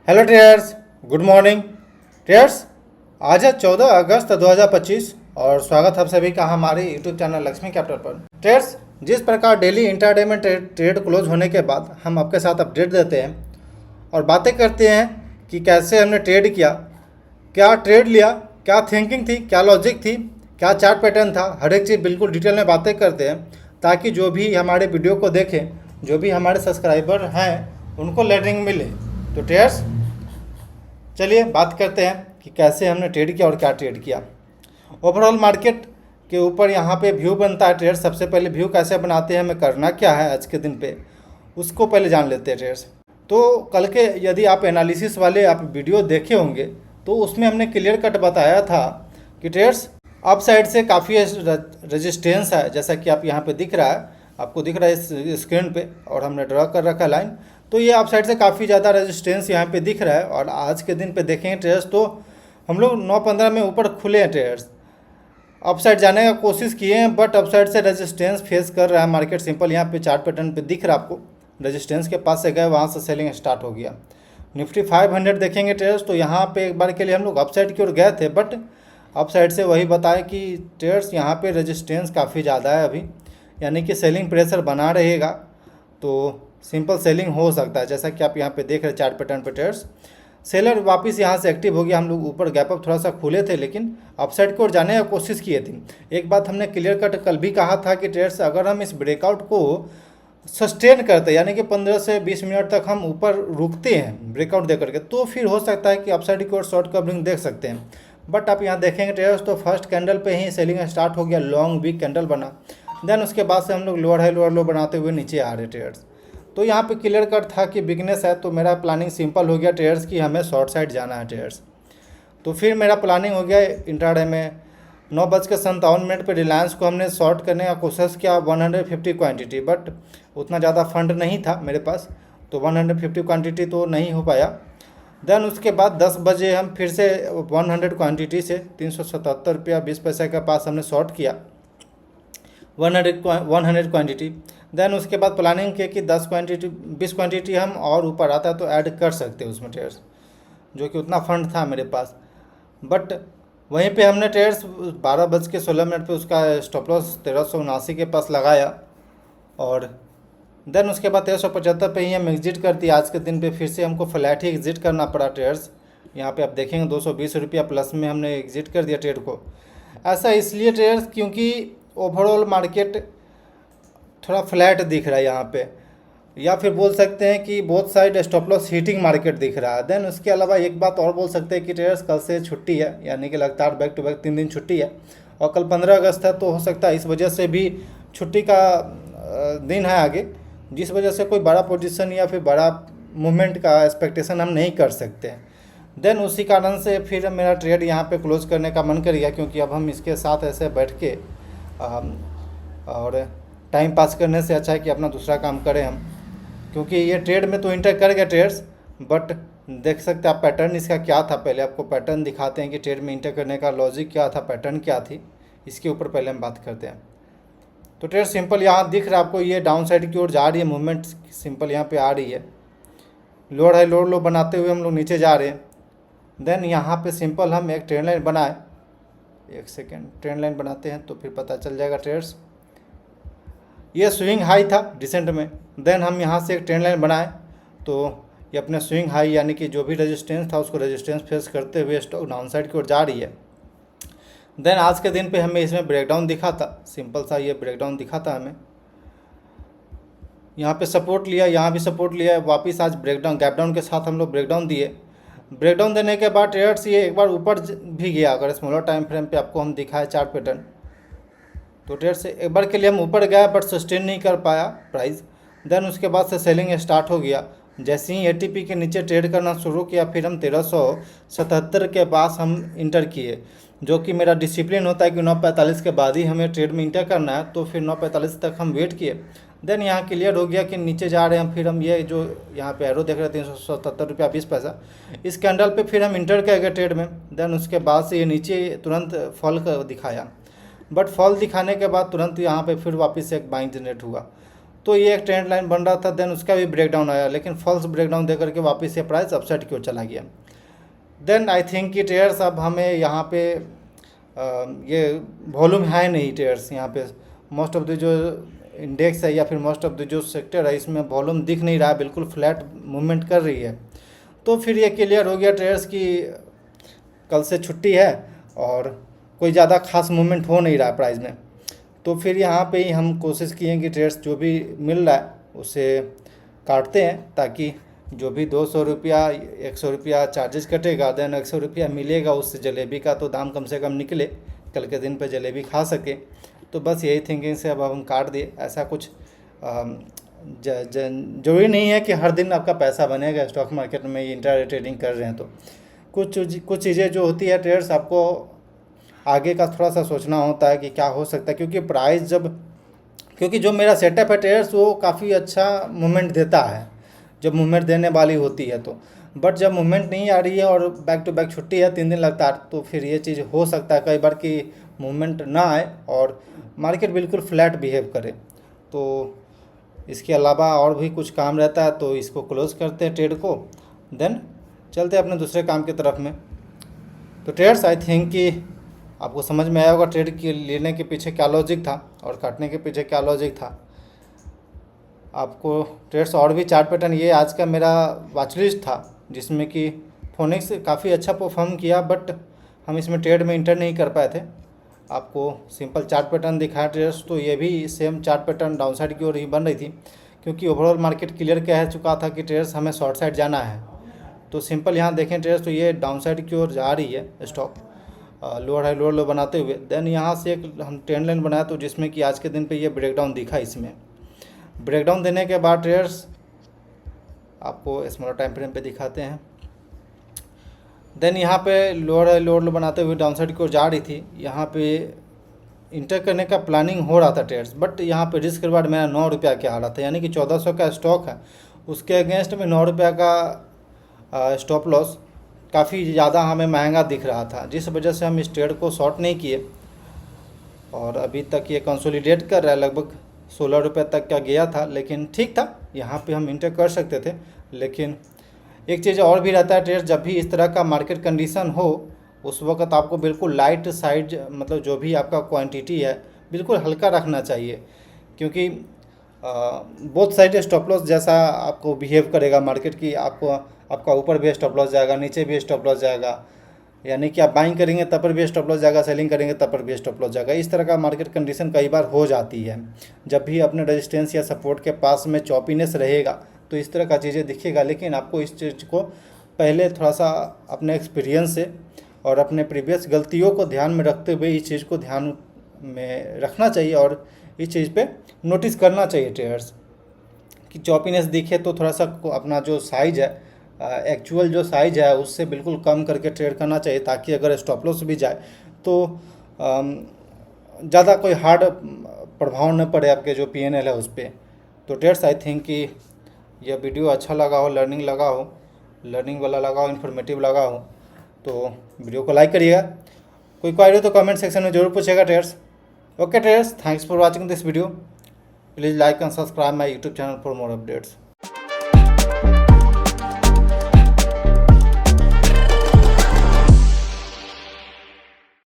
Hello traders, good morning traders. आज है 14 अगस्त 2025 और स्वागत है आप सभी का हमारे यूट्यूब चैनल लक्ष्मी कैपिटल पर। ट्रेडर्स, जिस प्रकार डेली इंट्राडे में ट्रेड क्लोज होने के बाद हम आपके साथ अपडेट देते हैं और बातें करते हैं कि कैसे हमने ट्रेड किया, क्या ट्रेड लिया, क्या थिंकिंग थी, क्या लॉजिक थी, क्या चार्ट पैटर्न था, हर एक चीज़ बिल्कुल डिटेल में बातें करते हैं ताकि जो भी हमारे वीडियो को देखें, जो भी हमारे सब्सक्राइबर हैं उनको लर्निंग मिले। तो ट्रेडर्स चलिए बात करते हैं कि कैसे हमने ट्रेड किया और क्या ट्रेड किया। ओवरऑल मार्केट के ऊपर यहाँ पे व्यू बनता है ट्रेडर्स। सबसे पहले व्यू कैसे बनाते हैं, हमें करना क्या है आज के दिन पे, उसको पहले जान लेते हैं ट्रेडर्स। तो कल के यदि आप एनालिसिस वाले आप वीडियो देखे होंगे तो उसमें हमने क्लियर कट बताया था कि ट्रेडर्स अप साइड से काफ़ी रेजिस्टेंस है, जैसा कि आप यहाँ पे दिख रहा है, आपको दिख रहा है इस स्क्रीन पे और हमने ड्रा कर रखा है लाइन। तो ये अप साइड से काफ़ी ज़्यादा रेजिस्टेंस यहाँ पे दिख रहा है और आज के दिन पे देखेंगे ट्रेडर्स तो हम लोग 9:15 में ऊपर खुले हैं ट्रेडर्स। अप साइड जाने का कोशिश किए हैं बट अप साइड से रेजिस्टेंस फेस कर रहा है मार्केट। सिंपल यहाँ पे चार्ट पैटर्न पे दिख रहा है आपको, रेजिस्टेंस के पास से गए, वहाँ से सेलिंग स्टार्ट हो गया। निफ्टी 500 देखेंगे ट्रेडर्स तो यहाँ पे एक बार के लिए हम लोग अप साइड की ओर गए थे बट अप साइड से वही बताएं कि ट्रेडर्स यहाँ पे रेजिस्टेंस काफ़ी ज़्यादा है अभी, यानी कि सेलिंग प्रेशर बना रहेगा तो सिंपल सेलिंग हो सकता है। जैसा कि आप यहाँ पे देख रहे हैं चार्ट पैटर्न पे ट्रेडर्स, सेलर वापस यहाँ से एक्टिव हो गया। हम लोग ऊपर गैप अप थोड़ा सा खुले थे लेकिन अपसाइड की ओर जाने की कोशिश किए थे। एक बात हमने क्लियर कट कल भी कहा था कि ट्रेडर्स अगर हम इस ब्रेकआउट को सस्टेन करते हैं, यानी कि 15 से 20 मिनट तक हम ऊपर रुकते हैं ब्रेकआउट दे करके, तो फिर हो सकता है कि अपसाइड की ओर शॉर्ट कवरिंग देख सकते हैं। बट आप यहाँ देखेंगे ट्रेडर्स तो फर्स्ट कैंडल पे ही सेलिंग स्टार्ट हो गया, लॉन्ग वीक कैंडल बना, देन उसके बाद से हम लोग लोअर हाई लोअर लो बनाते हुए नीचे आ रहे ट्रेडर्स। तो यहाँ पे क्लियर कट था कि बिगनेस है, तो मेरा प्लानिंग सिंपल हो गया ट्रेडर्स कि हमें शॉर्ट साइड जाना है ट्रेडर्स। तो फिर मेरा प्लानिंग हो गया इंट्राडे में 9:57 पे रिलायंस को हमने शॉर्ट करने का कोशिश किया 150 क्वांटिटी, बट उतना ज़्यादा फंड नहीं था मेरे पास तो 150 क्वांटिटी तो नहीं हो पाया। देन उसके बाद 10 बजे हम फिर से 100 क्वांटिटी से 377 रुपया 20 पैसे के पास हमने शॉर्ट किया 100 क्वांटिटी। देन उसके बाद प्लानिंग किया कि 20 क्वांटिटी हम और ऊपर आता तो ऐड कर सकते हैं उसमें ट्रेडर्स, जो कि उतना फंड था मेरे पास। बट वहीं पे हमने ट्रेडर्स 12:16 पे उसका स्टॉप लॉस 1379 के पास लगाया और देन उसके बाद 1375 पे ही हम एग्जिट कर दिया। आज के दिन पे फिर से हमको फ्लैट ही एग्जिट करना पड़ा ट्रेडर्स। यहाँ पे आप देखेंगे 220 रुपया प्लस में हमने एग्जिट कर दिया ट्रेड को। ऐसा इसलिए ट्रेडर्स क्योंकि ओवरऑल मार्केट थोड़ा फ्लैट दिख रहा है यहाँ पे, या फिर बोल सकते हैं कि both side stop loss hitting market दिख रहा है। देन उसके अलावा एक बात और बोल सकते हैं कि ट्रेडर्स कल से छुट्टी है, यानी कि लगातार बैक टू बैक 3 दिन छुट्टी है और कल 15 अगस्त है, तो हो सकता है इस वजह से भी छुट्टी का दिन है आगे, जिस वजह से कोई बड़ा पोजीशन या फिर बड़ा मूवमेंट का एक्सपेक्टेशन हम नहीं कर सकते हैं। देन उसी कारण से फिर मेरा ट्रेड यहाँ पे क्लोज करने का मन कर गया, क्योंकि अब हम इसके साथ ऐसे बैठ के और टाइम पास करने से अच्छा है कि अपना दूसरा काम करें हम, क्योंकि ये ट्रेड में तो इंटर कर गया ट्रेड्स। बट देख सकते हैं आप पैटर्न इसका क्या था, पहले आपको पैटर्न दिखाते हैं कि ट्रेड में इंटर करने का लॉजिक क्या था, पैटर्न क्या थी, इसके ऊपर पहले हम बात करते हैं। तो ट्रेड सिंपल यहाँ दिख रहा है आपको, ये डाउन साइड की ओर जा रही है, मूवमेंट सिंपल यहाँ पे आ रही है, लोअर हाई लोअर लो बनाते हुए हम लोग नीचे जा रहे हैं। देन यहाँ पे सिंपल हम एक ट्रेंड लाइन बनाए, एक सेकेंड ट्रेंड लाइन बनाते हैं तो फिर पता चल जाएगा ट्रेड्स। ये स्विंग हाई था रिसेंट में, देन हम यहाँ से एक ट्रेंड लाइन बनाए तो ये अपने स्विंग हाई यानी कि जो भी रेजिस्टेंस था उसको रेजिस्टेंस फेस करते हुए स्टॉक डाउन साइड की ओर जा रही है। देन आज के दिन पे हमें इसमें ब्रेकडाउन दिखा था, सिंपल सा ये ब्रेकडाउन दिखा था हमें, यहाँ पे सपोर्ट लिया, यहाँ भी सपोर्ट लिया, वापस आज ब्रेकडाउन गैप डाउन के साथ हम लोग ब्रेकडाउन दिए। ब्रेकडाउन देने के बाद ट्रेडर्स ये एक बार ऊपर भी गया, अगर स्मॉलर टाइम फ्रेम पे आपको हम दिखाए चार्ट पैटर्न, तो ट्रेड्स एक बार के लिए हम ऊपर गए बट सस्टेन नहीं कर पाया प्राइस। देन उसके बाद से सेलिंग स्टार्ट हो गया। जैसे ही एटीपी के नीचे ट्रेड करना शुरू किया फिर हम 1377 के पास हम इंटर किए, जो कि मेरा डिसिप्लिन होता है कि 9:45 के बाद ही हमें ट्रेड में इंटर करना है, तो फिर 9:45 तक हम वेट किए। देन यहाँ क्लियर हो गया कि नीचे जा रहे हैं, फिर हम ये जो यहाँ पे एरो देख रहे हैं 377 रुपया 20 पैसा, इस कैंडल पे फिर हम इंटर कर गए ट्रेड में। देन उसके बाद से ये नीचे तुरंत फॉल दिखाया, बट फॉल दिखाने के बाद तुरंत यहाँ पे फिर वापस से एक बाइंग जनरेट हुआ। तो ये एक ट्रेंड लाइन बन रहा था, देन उसका भी ब्रेकडाउन आया, लेकिन फॉल्स ब्रेकडाउन दे करके वापस ये प्राइस अपसाइड की ओर चला गया। देन आई थिंक कि ट्रेडर्स अब हमें यहाँ पे ये वॉल्यूम है नहीं ट्रेडर्स, यहाँ पे मोस्ट ऑफ द जो इंडेक्स है या फिर मोस्ट ऑफ द जो सेक्टर है इसमें वॉल्यूम दिख नहीं रहा, बिल्कुल फ्लैट मूवमेंट कर रही है। तो फिर ये क्लियर हो गया ट्रेडर्स की कल से छुट्टी है और कोई ज़्यादा खास मूवमेंट हो नहीं रहा प्राइस में। तो फिर यहाँ पे ही हम कोशिश किए कि ट्रेड्स जो भी मिल रहा है उसे काटते हैं, ताकि जो भी 200 रुपया 100 रुपया चार्जेस कटेगा, देन 100 रुपया मिलेगा उससे जलेबी का तो दाम कम से कम निकले, कल के दिन पे जलेबी खा सके। तो बस यही थिंकिंग से अब हम काट दिए। ऐसा कुछ जरूरी नहीं है कि हर दिन आपका पैसा बनेगा स्टॉक मार्केट में इंट्राडे ट्रेडिंग कर रहे हैं। तो कुछ चीज़ें जो होती है ट्रेडर्स आपको आगे का थोड़ा सा सोचना होता है कि क्या हो सकता है, क्योंकि जो मेरा सेटअप है ट्रेडर्स वो काफ़ी अच्छा मूवमेंट देता है जब मूवमेंट देने वाली होती है। तो बट जब मूवमेंट नहीं आ रही है और बैक टू बैक छुट्टी है 3 दिन लगातार, तो फिर ये चीज़ हो सकता है कई बार कि मूवमेंट ना आए और मार्केट बिल्कुल फ्लैट बिहेव करे। तो इसके अलावा और भी कुछ काम रहता है, तो इसको क्लोज करते हैं ट्रेड को, देन चलते हैं अपने दूसरे काम की तरफ में। तो ट्रेडर्स आई थिंक कि आपको समझ में आया होगा ट्रेड के लेने के पीछे क्या लॉजिक था और काटने के पीछे क्या लॉजिक था। आपको ट्रेड्स और भी चार्ट पैटर्न, ये आज का मेरा वॉच लिस्ट था जिसमें कि फोनिक्स काफ़ी अच्छा परफॉर्म किया, बट हम इसमें ट्रेड में इंटर नहीं कर पाए थे। आपको सिंपल चार्ट पैटर्न दिखाया ट्रेड्स, तो ये भी सेम चार्ट पैटर्न डाउनसाइड की ओर ही बन रही थी, क्योंकि ओवरऑल मार्केट क्लियर कह चुका था कि ट्रेड्स हमें शॉर्ट साइड जाना है। तो सिंपल यहाँ देखें ट्रेड्स, तो ये डाउनसाइड की ओर जा रही है स्टॉक, लोअर हाई लोअर लो बनाते हुए। देन यहाँ से एक हम ट्रेंड लाइन बनाया, तो जिसमें कि आज के दिन पे ये ब्रेकडाउन दिखा। इसमें ब्रेकडाउन देने के बाद ट्रेडर्स आपको स्मॉलर टाइम फ्रेम पे दिखाते हैं। देन यहाँ पे लोअर हाई लोअर लो बनाते हुए डाउनसाइड की ओर जा रही थी। यहाँ पे इंटर करने का प्लानिंग हो रहा था ट्रेड्स, बट यहाँ पे रिस्क रिवार्ड मेरा 9 रुपया के आ रहा था, यानी कि 1400 का स्टॉक है, उसके अगेंस्ट में 9 रुपया का स्टॉप लॉस काफ़ी ज़्यादा हमें महंगा दिख रहा था, जिस वजह से हम इस ट्रेड को शॉर्ट नहीं किए। और अभी तक ये कंसोलिडेट कर रहा है, लगभग 16 रुपये तक का गया था, लेकिन ठीक था, यहाँ पे हम इंटर कर सकते थे। लेकिन एक चीज़ और भी रहता है ट्रेड, जब भी इस तरह का मार्केट कंडीशन हो उस वक्त आपको बिल्कुल लाइट साइड, मतलब जो भी आपका क्वांटिटी है बिल्कुल हल्का रखना चाहिए, क्योंकि बोथ साइड स्टॉप लॉस जैसा आपको बिहेव करेगा मार्केट की। आपका ऊपर भी स्टॉप लॉस जाएगा, नीचे भी स्टॉप लॉस जाएगा, यानी कि आप बाइंग करेंगे तब पर भी स्टॉप लॉस जाएगा, सेलिंग करेंगे तब पर भी स्टॉप लॉस जाएगा। इस तरह का मार्केट कंडीशन कई बार हो जाती है। जब भी अपने रेजिस्टेंस या सपोर्ट के पास में चॉपीनेस रहेगा तो इस तरह का चीज़ें दिखेगा, लेकिन आपको इस चीज़ को पहले थोड़ा सा अपने एक्सपीरियंस से और अपने प्रीवियस गलतियों को ध्यान में रखते हुए इस चीज़ को ध्यान में रखना चाहिए और इस चीज़ पे नोटिस करना चाहिए ट्रेडर्स कि चॉपीनेस दिखे तो थोड़ा सा अपना जो साइज है, एक्चुअल जो साइज है उससे बिल्कुल कम करके ट्रेड करना चाहिए, ताकि अगर स्टॉप लॉस भी जाए तो ज़्यादा कोई हार्ड प्रभाव न पड़े आपके जो PNL है उस पर। तो ट्रेड्स आई थिंक कि यह वीडियो अच्छा लगा हो, लर्निंग वाला लगा हो, इन्फॉर्मेटिव लगा हो, तो वीडियो को लाइक करिएगा। कोई क्वेरी हो तो कमेंट सेक्शन में जरूर पूछेगा traders. Okay traders, thanks for watching this video. Please like and subscribe my YouTube channel for more updates.